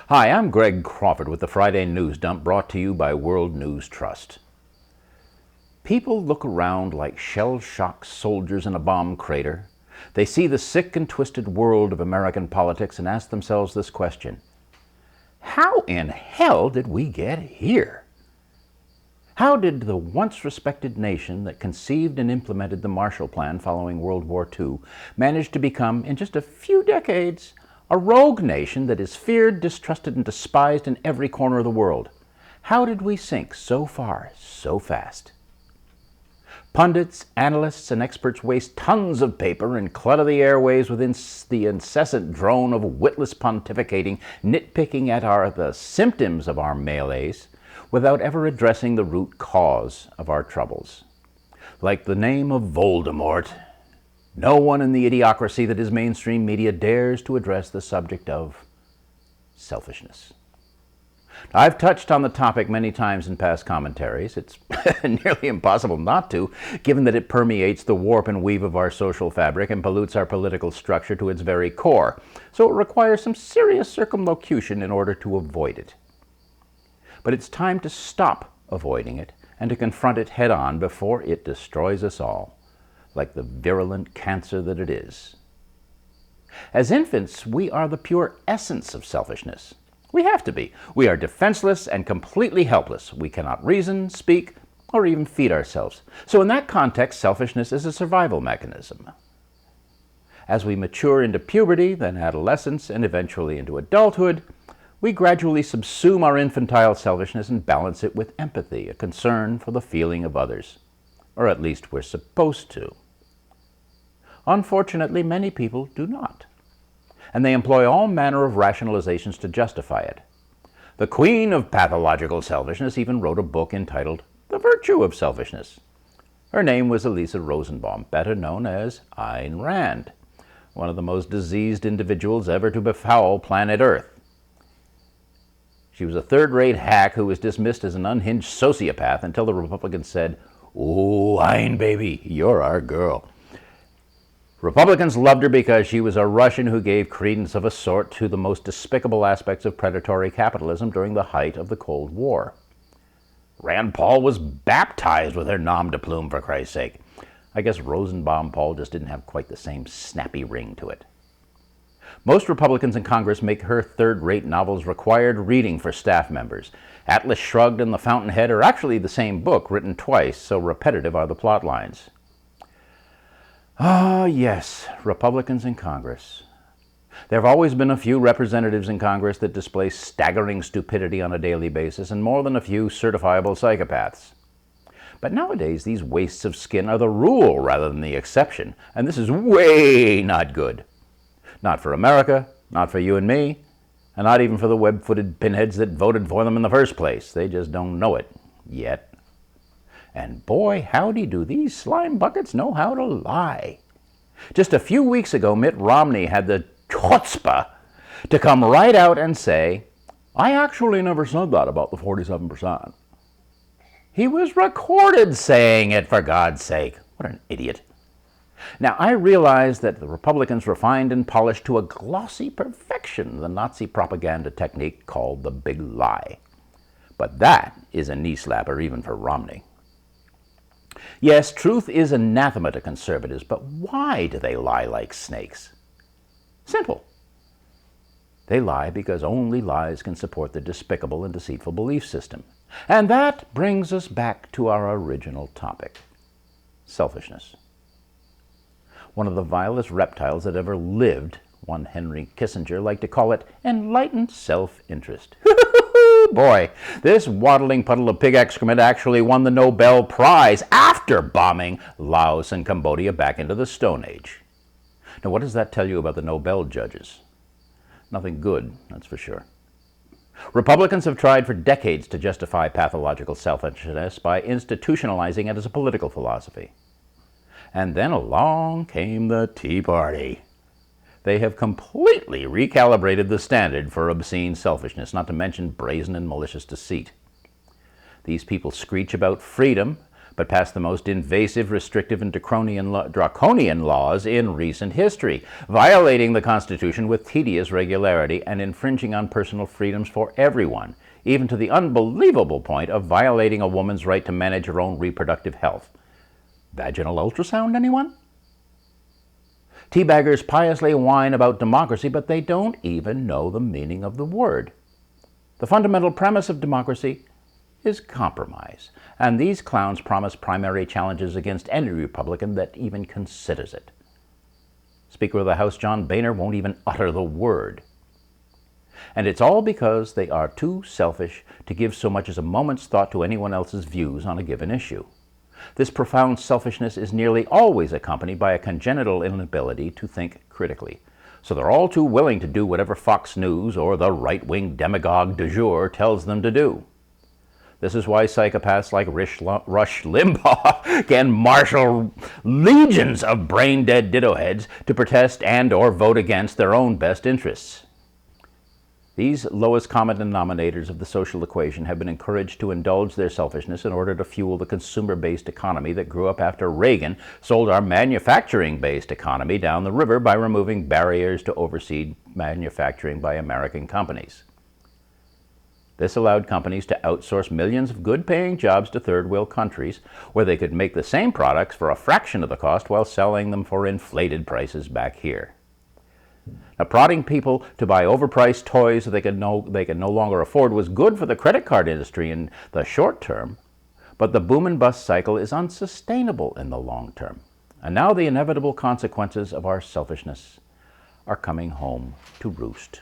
Hi, I'm Greg Crawford with the Friday News Dump, brought to you by World News Trust. People look around like shell-shocked soldiers in a bomb crater. They see the sick and twisted world of American politics and ask themselves this question: how in hell did we get here? How did the once respected nation that conceived and implemented the Marshall Plan following World War II manage to become, in just a few decades, a rogue nation that is feared, distrusted, and despised in every corner of the world? How did we sink so far, so fast? Pundits, analysts, and experts waste tons of paper and clutter the airways with the incessant drone of witless pontificating, nitpicking at the symptoms of our malaise, without ever addressing the root cause of our troubles. Like the name of Voldemort, no one in the idiocracy that is mainstream media dares to address the subject of selfishness. I've touched on the topic many times in past commentaries. It's nearly impossible not to, given that it permeates the warp and weave of our social fabric and pollutes our political structure to its very core. So it requires some serious circumlocution in order to avoid it. But it's time to stop avoiding it and to confront it head-on before it destroys us all, like the virulent cancer that it is. As infants, we are the pure essence of selfishness. We have to be. We are defenseless and completely helpless. We cannot reason, speak, or even feed ourselves. So in that context, selfishness is a survival mechanism. As we mature into puberty, then adolescence, and eventually into adulthood, we gradually subsume our infantile selfishness and balance it with empathy, a concern for the feeling of others. Or at least we're supposed to. Unfortunately, many people do not. And they employ all manner of rationalizations to justify it. The queen of pathological selfishness even wrote a book entitled The Virtue of Selfishness. Her name was Elisa Rosenbaum, better known as Ayn Rand, one of the most diseased individuals ever to befoul planet Earth. She was a third-rate hack who was dismissed as an unhinged sociopath until the Republicans said, "Ooh, Ayn baby, you're our girl." Republicans loved her because she was a Russian who gave credence of a sort to the most despicable aspects of predatory capitalism during the height of the Cold War. Rand Paul was baptized with her nom de plume, for Christ's sake. I guess Rosenbaum Paul just didn't have quite the same snappy ring to it. Most Republicans in Congress make her third-rate novels required reading for staff members. Atlas Shrugged and The Fountainhead are actually the same book, written twice, so repetitive are the plot lines. Ah, yes, Republicans in Congress. There have always been a few representatives in Congress that display staggering stupidity on a daily basis, and more than a few certifiable psychopaths. But nowadays, these wastes of skin are the rule rather than the exception, and this is way not good. Not for America, not for you and me, and not even for the web-footed pinheads that voted for them in the first place. They just don't know it yet. And boy, howdy do these slime buckets know how to lie. Just a few weeks ago, Mitt Romney had the chutzpah to come right out and say, "I actually never said that about the 47%. He was recorded saying it, for God's sake. What an idiot. Now, I realize that the Republicans refined and polished to a glossy perfection the Nazi propaganda technique called the big lie. But that is a knee-slapper even for Romney. Yes, truth is anathema to conservatives, but why do they lie like snakes? Simple. They lie because only lies can support their despicable and deceitful belief system. And that brings us back to our original topic: selfishness. One of the vilest reptiles that ever lived, one Henry Kissinger liked to call it enlightened self-interest. Boy, this waddling puddle of pig excrement actually won the Nobel Prize after bombing Laos and Cambodia back into the Stone Age. Now, what does that tell you about the Nobel judges? Nothing good, that's for sure. Republicans have tried for decades to justify pathological selfishness by institutionalizing it as a political philosophy. And then along came the Tea Party. They have completely recalibrated the standard for obscene selfishness, not to mention brazen and malicious deceit. These people screech about freedom, but passed the most invasive, restrictive, and draconian laws in recent history, violating the Constitution with tedious regularity and infringing on personal freedoms for everyone, even to the unbelievable point of violating a woman's right to manage her own reproductive health. Vaginal ultrasound, anyone? Teabaggers piously whine about democracy, but they don't even know the meaning of the word. The fundamental premise of democracy is compromise, and these clowns promise primary challenges against any Republican that even considers it. Speaker of the House John Boehner won't even utter the word. And it's all because they are too selfish to give so much as a moment's thought to anyone else's views on a given issue. This profound selfishness is nearly always accompanied by a congenital inability to think critically. So they're all too willing to do whatever Fox News or the right-wing demagogue du jour tells them to do. This is why psychopaths like Rush Limbaugh can marshal legions of brain-dead ditto-heads to protest and or vote against their own best interests. These lowest common denominators of the social equation have been encouraged to indulge their selfishness in order to fuel the consumer-based economy that grew up after Reagan sold our manufacturing-based economy down the river by removing barriers to overseas manufacturing by American companies. This allowed companies to outsource millions of good-paying jobs to third-world countries where they could make the same products for a fraction of the cost while selling them for inflated prices back here. Now, prodding people to buy overpriced toys that they can no longer afford was good for the credit card industry in the short term, but the boom and bust cycle is unsustainable in the long term. And now the inevitable consequences of our selfishness are coming home to roost.